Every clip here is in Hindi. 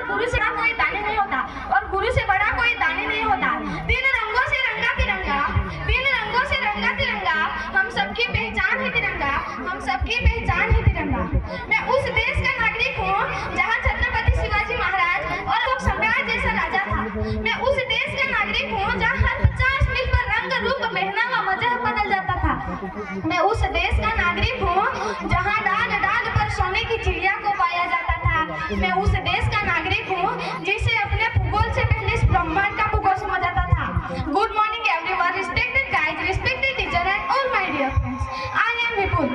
और गुरु से बड़ा कोई दानी नहीं होता, और गुरु से बड़ा कोई दानी नहीं होता। तीन रंगों से रंगा तिरंगा, तीन रंगों से रंगा तिरंगा, हम सबकी पहचान है तिरंगा, हम सबकी पहचान है तिरंगा। मैं उस देश का नागरिक हूँ जहाँ छत्रपति शिवाजी महाराज और अशोक सम्राट जैसा राजा था। मैं उस देश का नागरिक हूँ जहाँ हर 50 मील पर रंग रूप महीना व मजहब बदल जाता था। मैं उस देश का नागरिक हूँ जहाँ डाल डाल पर सोने की चिड़िया को पाया जाता था। मैं उस देश का नागरिक हूँ जिसे अपने भूगोल से पहले इस ब्रह्मांड का भूगोल समझ आता था। Good morning everyone, respected guide, respected teacher and all my dear friends, I am Vipul.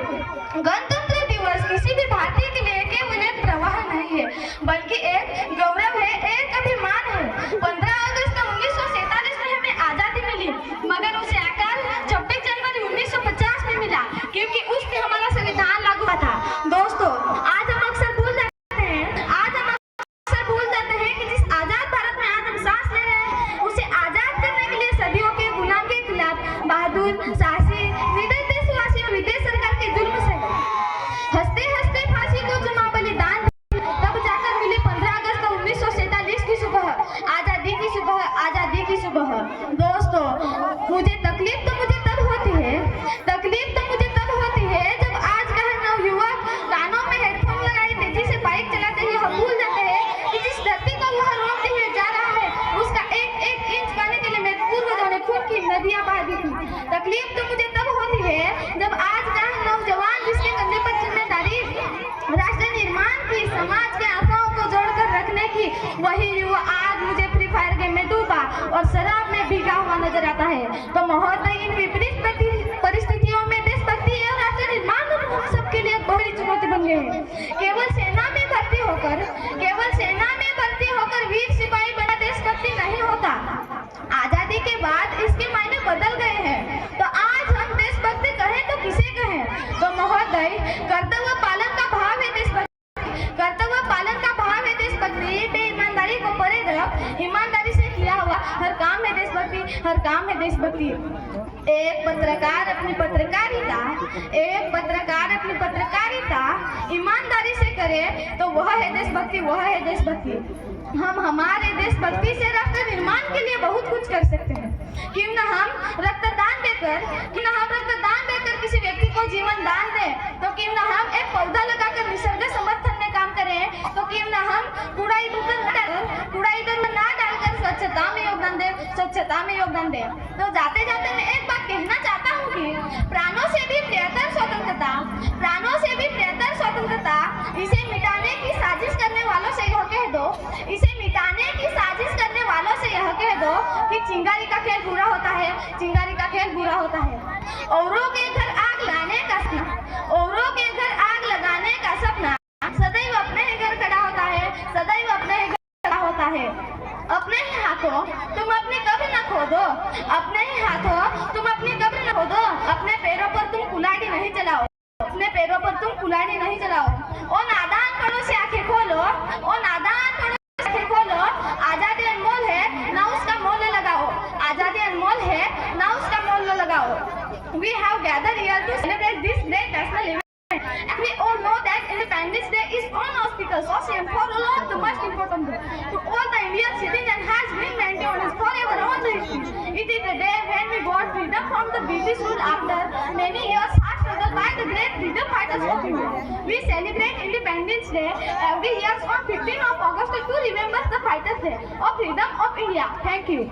गणतंत्र दिवस किसी भी भारतीय के लिए केवल एक प्रवाह नहीं है, बल्कि एक गौरव है, एक अभिमान है। 15 अगस्त 1947 में हमें आजादी मिली, मगर उसे आकार 26 जनवरी 1950 में मिला, क्योंकि उस दिन हमारा संविधान लागू हुआ था। दोस्तों, आज हम अक्सर भूल जाते हैं कि जिस आजाद भारत में आज हम सांस ले रहे हैं, उसे आजाद करने के लिए सदियों के गुलाम के खिलाफ बहादुर, साहसी, निर्दयी देशवासी और विदेश सरकार के जुल्म से हंसते हंसते फांसी को जमा बलिदान, तब जाकर मिले 15 अगस्त 1947 की सुबह, आजादी की सुबह, आजादी की सुबह। दोस्तों, मुझे तकलीफ तो मुझे तब होती है जब आज का नवयुवक कानों में हेडफोन लगाए तेजी से बाइक चलाते ही हम भूल जाते हैं कि जिस धरती को वह रोकते हुए जा रहा है, उसका एक एक इंच पाने के लिए मेरे पूर्वजों ने खून की नदियां बहा दी थी। तकलीफ तो मुझे तब होती है जब आज का नौजवान जिसके कंधे पर जिम्मेदारी राष्ट्र निर्माण की, समाज के आशाओं को जोड़कर रखने की, वही युवा आज मुझे फ्री फायर गेम में डूबा और शराब में भीगा हुआ नजर आता है। तो महोदय, इन विपरीत परिस्थितियों में देशभक्ति और राष्ट्र निर्माण हम सबके लिए एक बड़ी चुनौती बन गए हैं। केवल सेना में भर्ती होकर वीर सिपाही बना देशभक्ति नहीं होता। आजादी के बाद इसके मायने बदल गए हैं। तो आज हम देशभक्ति कहें तो किसे कहें? तो महोदय, कर्तव्य पालन का भाव है देशभक्ति, कर्तव्य पालन का भाव है देशभक्ति। बेईमानदारी को परे रख ईमानदारी से किया हुआ हर काम है देशभक्ति, हर काम है देशभक्ति। एक पत्रकार अपनी पत्रकारिता ईमानदारी से करे तो वह है देशभक्ति, वह है देशभक्ति। हम हमारे देशभक्ति से राष्ट्र निर्माण के लिए बहुत कुछ कर सकते हैं। क्यों न हम रक्तदान देकर किसी व्यक्ति को जीवन दान दें, तो क्यों न हम एक पौधा लगाकर निसर्ग समर्थन में काम करें, तो क्यों न हम कूड़ा इधर ना डालकर स्वच्छता में योगदान दें। तो जाते जाते मैं एक बात कहना चाहता हूँ कि प्राणों से भी प्रियतर स्वतंत्रता, इसे मिटाने की साजिश करने वालों से यह कह दो, कह दो कि चिंगारी का खेल बुरा होता है। औरों के घर आग लगाने का सपना सदैव अपने ही घर खड़ा होता है। अपने ही हाथों तुम अपनी कब्र न खोदो, अपने पैरों पर तुम कुल्हाड़ी नहीं चलाओ। ओ नादान पड़ों से आंखें खोलो, आजादी अनमोल है, ना उसका मोल लगाओ। We have gathered here to celebrate this great national event. And we all know that Independence Day is unauspicious and for all the most important day to all the Indian citizens has been maintained as forever on the history. It is the day when we got freedom from the British rule after many years hard struggle by the great freedom fighters of India. We celebrate Independence Day every year on 15th of August to remember the fighters' day of freedom of India. Thank you.